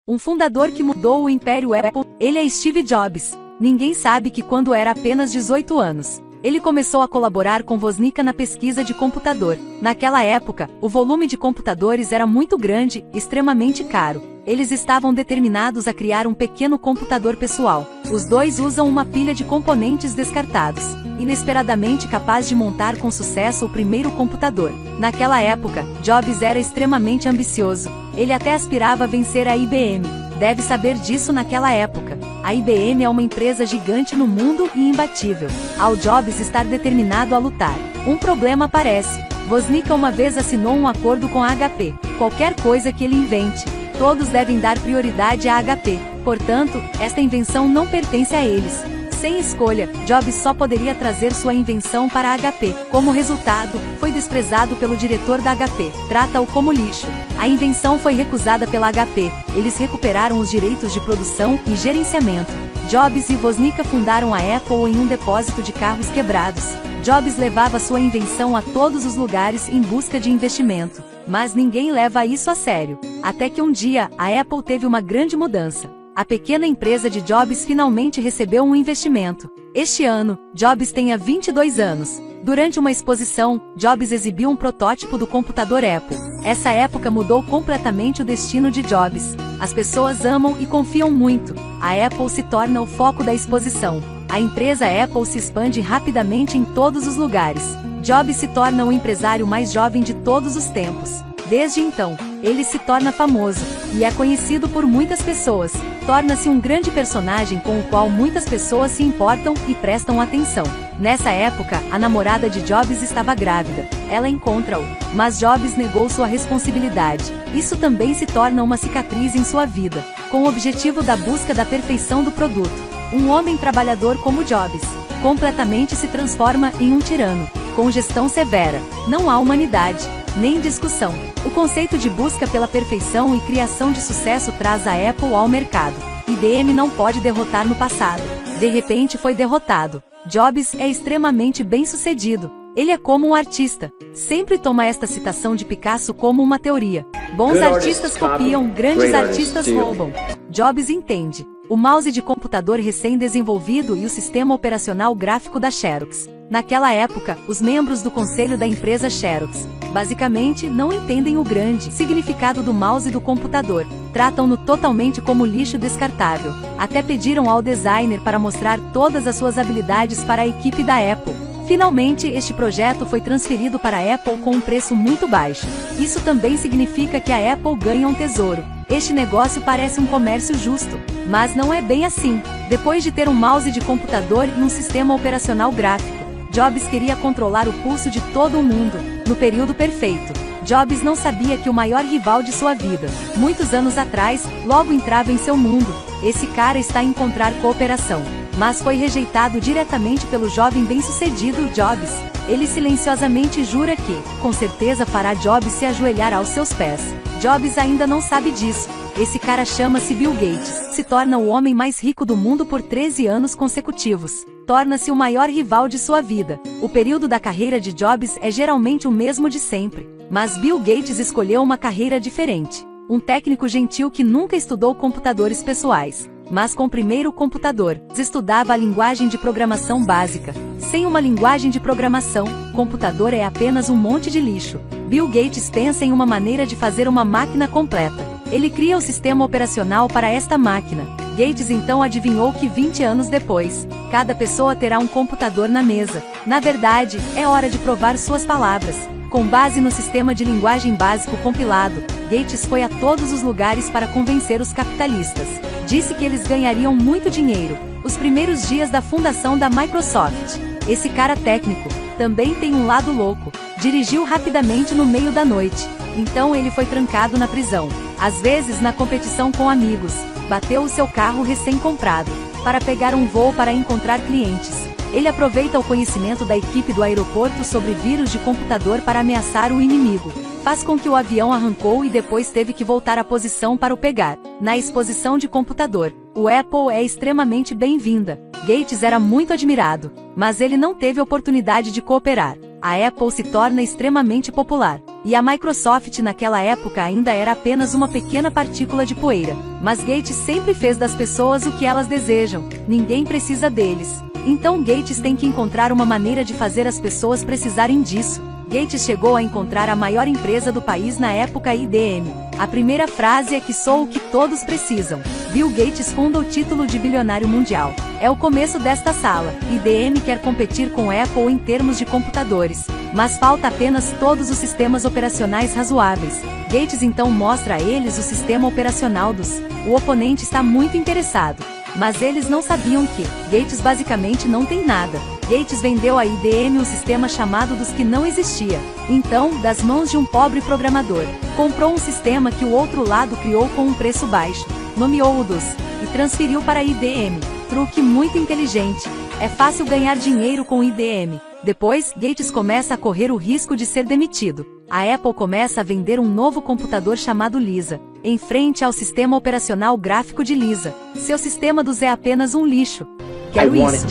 Um fundador que mudou o império Apple, ele é Steve Jobs. Ninguém sabe que quando era apenas 18 anos, ele começou a colaborar com Wozniak na pesquisa de computador. Naquela época, o volume de computadores era muito grande, extremamente caro. Eles estavam determinados a criar um pequeno computador pessoal. Os dois usam uma pilha de componentes descartados, inesperadamente capaz de montar com sucesso o primeiro computador. Naquela época, Jobs era extremamente ambicioso. Ele até aspirava a vencer a IBM. Deve saber disso naquela época. A IBM é uma empresa gigante no mundo e imbatível. Ao Jobs estar determinado a lutar, um problema aparece. Wozniak uma vez assinou um acordo com a HP. Qualquer coisa que ele invente, todos devem dar prioridade à HP. Portanto, esta invenção não pertence a eles. Sem escolha, Jobs só poderia trazer sua invenção para a HP. Como resultado, foi desprezado pelo diretor da HP. Trata-o como lixo. A invenção foi recusada pela HP. Eles recuperaram os direitos de produção e gerenciamento. Jobs e Wozniak fundaram a Apple em um depósito de carros quebrados. Jobs levava sua invenção a todos os lugares em busca de investimento. Mas ninguém leva isso a sério. Até que um dia, a Apple teve uma grande mudança. A pequena empresa de Jobs finalmente recebeu um investimento. Este ano, Jobs tinha 22 anos. Durante uma exposição, Jobs exibiu um protótipo do computador Apple. Essa época mudou completamente o destino de Jobs. As pessoas amam e confiam muito. A Apple se torna o foco da exposição. A empresa Apple se expande rapidamente em todos os lugares. Jobs se torna o empresário mais jovem de todos os tempos. Desde então, ele se torna famoso, e é conhecido por muitas pessoas. Torna-se um grande personagem com o qual muitas pessoas se importam e prestam atenção. Nessa época, a namorada de Jobs estava grávida. Ela encontra-o, mas Jobs negou sua responsabilidade. Isso também se torna uma cicatriz em sua vida, com o objetivo da busca da perfeição do produto. Um homem trabalhador como Jobs, completamente se transforma em um tirano, com gestão severa. Não há humanidade, nem discussão. O conceito de busca pela perfeição e criação de sucesso traz a Apple ao mercado. IBM não pode derrotar no passado. De repente foi derrotado. Jobs é extremamente bem-sucedido. Ele é como um artista. Sempre toma esta citação de Picasso como uma teoria. Bons artistas copiam, grandes artistas roubam. Jobs entende o mouse de computador recém-desenvolvido e o sistema operacional gráfico da Xerox. Naquela época, os membros do conselho da empresa Xerox, basicamente, não entendem o grande significado do mouse do computador. Tratam-no totalmente como lixo descartável. Até pediram ao designer para mostrar todas as suas habilidades para a equipe da Apple. Finalmente, este projeto foi transferido para a Apple com um preço muito baixo. Isso também significa que a Apple ganha um tesouro. Este negócio parece um comércio justo, mas não é bem assim. Depois de ter um mouse de computador e um sistema operacional gráfico, Jobs queria controlar o pulso de todo o mundo, no período perfeito. Jobs não sabia que o maior rival de sua vida, muitos anos atrás, logo entrava em seu mundo. Esse cara está a encontrar cooperação, mas foi rejeitado diretamente pelo jovem bem-sucedido Jobs. Ele silenciosamente jura que, com certeza fará Jobs se ajoelhar aos seus pés. Jobs ainda não sabe disso. Esse cara chama-se Bill Gates. Se torna o homem mais rico do mundo por 13 anos consecutivos. Torna-se o maior rival de sua vida. O período da carreira de Jobs é geralmente o mesmo de sempre. Mas Bill Gates escolheu uma carreira diferente. Um técnico gentil que nunca estudou computadores pessoais, mas com o primeiro computador, estudava a linguagem de programação básica. Sem uma linguagem de programação, computador é apenas um monte de lixo. Bill Gates pensa em uma maneira de fazer uma máquina completa. Ele cria o sistema operacional para esta máquina. Gates então adivinhou que 20 anos depois, cada pessoa terá um computador na mesa. Na verdade, é hora de provar suas palavras. Com base no sistema de linguagem básico compilado, Gates foi a todos os lugares para convencer os capitalistas. Disse que eles ganhariam muito dinheiro. Os primeiros dias da fundação da Microsoft. Esse cara técnico também tem um lado louco. Dirigiu rapidamente no meio da noite. Então ele foi trancado na prisão. Às vezes na competição com amigos. Bateu o seu carro recém-comprado para pegar um voo para encontrar clientes. Ele aproveita o conhecimento da equipe do aeroporto sobre vírus de computador para ameaçar o inimigo. Faz com que o avião arrancou e depois teve que voltar à posição para o pegar. Na exposição de computador, o Apple é extremamente bem-vinda. Gates era muito admirado, mas ele não teve oportunidade de cooperar. a Apple se torna extremamente popular. E a Microsoft naquela época ainda era apenas uma pequena partícula de poeira. Mas Gates sempre fez das pessoas o que elas desejam, ninguém precisa deles. Então Gates tem que encontrar uma maneira de fazer as pessoas precisarem disso. Gates chegou a encontrar a maior empresa do país na época, IBM. A primeira frase é que sou o que todos precisam. Bill Gates funda o título de bilionário mundial. É o começo desta sala. IBM quer competir com Apple em termos de computadores, mas falta apenas todos os sistemas operacionais razoáveis. Gates então mostra a eles o sistema operacional dos. O oponente está muito interessado, mas eles não sabiam que Gates basicamente não tem nada. Gates vendeu à IBM um sistema chamado dos que não existia. Então, das mãos de um pobre programador, comprou um sistema que o outro lado criou com um preço baixo, nomeou-o dos, e transferiu para a IBM. Truque muito inteligente. É fácil ganhar dinheiro com IBM. Depois, Gates começa a correr o risco de ser demitido. A Apple começa a vender um novo computador chamado Lisa, em frente ao sistema operacional gráfico de Lisa. Seu sistema dos é apenas um lixo. Quero isso.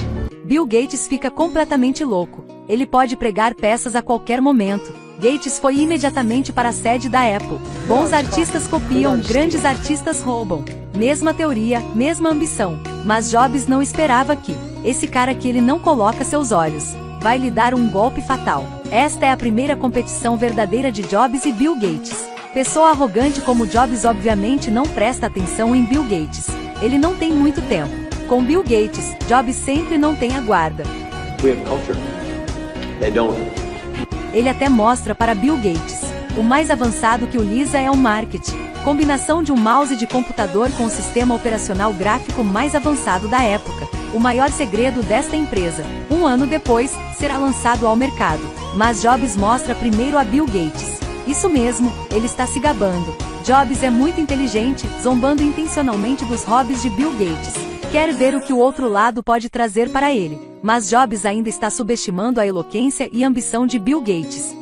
Bill Gates fica completamente louco. Ele pode pregar peças a qualquer momento. Gates foi imediatamente para a sede da Apple. Bons artistas copiam, grandes artistas roubam. Mesma teoria, mesma ambição. Mas Jobs não esperava que esse cara que ele não coloca seus olhos vai lhe dar um golpe fatal. Esta é a primeira competição verdadeira de Jobs e Bill Gates. Pessoa arrogante como Jobs obviamente não presta atenção em Bill Gates. Ele não tem muito tempo. Com Bill Gates, Jobs sempre não tem a guarda. Ele até mostra para Bill Gates. O mais avançado que o Lisa é o marketing. Combinação de um mouse de computador com o sistema operacional gráfico mais avançado da época. O maior segredo desta empresa. Um ano depois, será lançado ao mercado. Mas Jobs mostra primeiro a Bill Gates. Isso mesmo, ele está se gabando. Jobs é muito inteligente, zombando intencionalmente dos hobbies de Bill Gates. Quer ver o que o outro lado pode trazer para ele. Mas Jobs ainda está subestimando a eloquência e ambição de Bill Gates.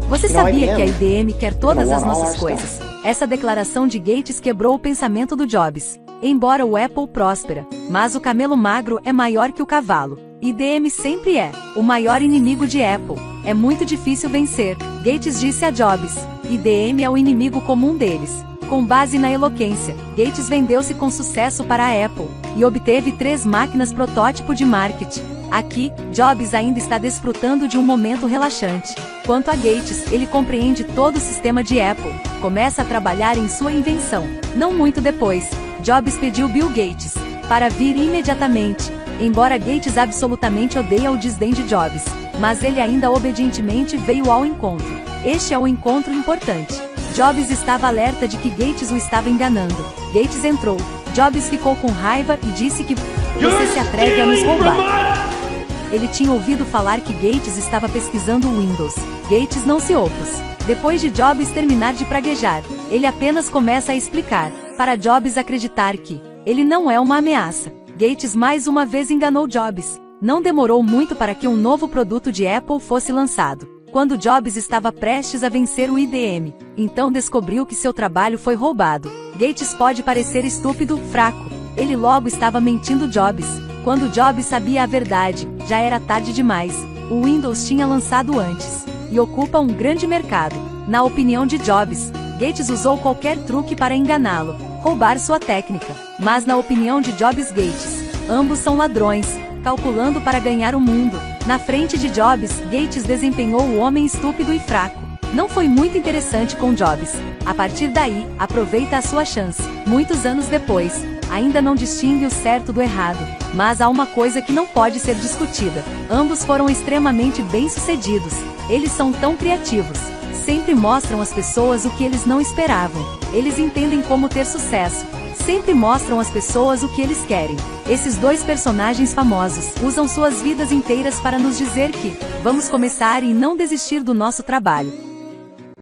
Você sabia que a IBM quer todas as nossas coisas? Essa declaração de Gates quebrou o pensamento do Jobs. Embora o Apple próspera, mas o camelo magro é maior que o cavalo. IBM sempre é o maior inimigo de Apple. É muito difícil vencer. Gates disse a Jobs. IBM é o inimigo comum deles. Com base na eloquência, Gates vendeu-se com sucesso para a Apple e obteve 3 máquinas protótipo de marketing. Aqui, Jobs ainda está desfrutando de um momento relaxante. Quanto a Gates, ele compreende todo o sistema de Apple, começa a trabalhar em sua invenção. Não muito depois, Jobs pediu Bill Gates para vir imediatamente. Embora Gates absolutamente odeie o desdém de Jobs, mas ele ainda obedientemente veio ao encontro. Este é um encontro importante. Jobs estava alerta de que Gates o estava enganando. Gates entrou. Jobs ficou com raiva e disse que você se atreve a nos roubar. Ele tinha ouvido falar que Gates estava pesquisando o Windows. Gates não se opôs. Depois de Jobs terminar de praguejar, ele apenas começa a explicar, para Jobs acreditar que ele não é uma ameaça. Gates mais uma vez enganou Jobs. Não demorou muito para que um novo produto de Apple fosse lançado. Quando Jobs estava prestes a vencer o IBM, então descobriu que seu trabalho foi roubado. Gates pode parecer estúpido, fraco. Ele logo estava mentindo Jobs. Quando Jobs sabia a verdade, já era tarde demais. O Windows tinha lançado antes e ocupa um grande mercado. Na opinião de Jobs, Gates usou qualquer truque para enganá-lo, roubar sua técnica. Mas na opinião de Jobs, Gates, ambos são ladrões, calculando para ganhar o mundo. Na frente de Jobs, Gates desempenhou o homem estúpido e fraco. Não foi muito interessante com Jobs. A partir daí, aproveita a sua chance. Muitos anos depois, ainda não distingue o certo do errado. Mas há uma coisa que não pode ser discutida. Ambos foram extremamente bem-sucedidos. Eles são tão criativos. Sempre mostram às pessoas o que eles não esperavam. Eles entendem como ter sucesso. Sempre mostram às pessoas o que eles querem. Esses dois personagens famosos usam suas vidas inteiras para nos dizer que vamos começar e não desistir do nosso trabalho.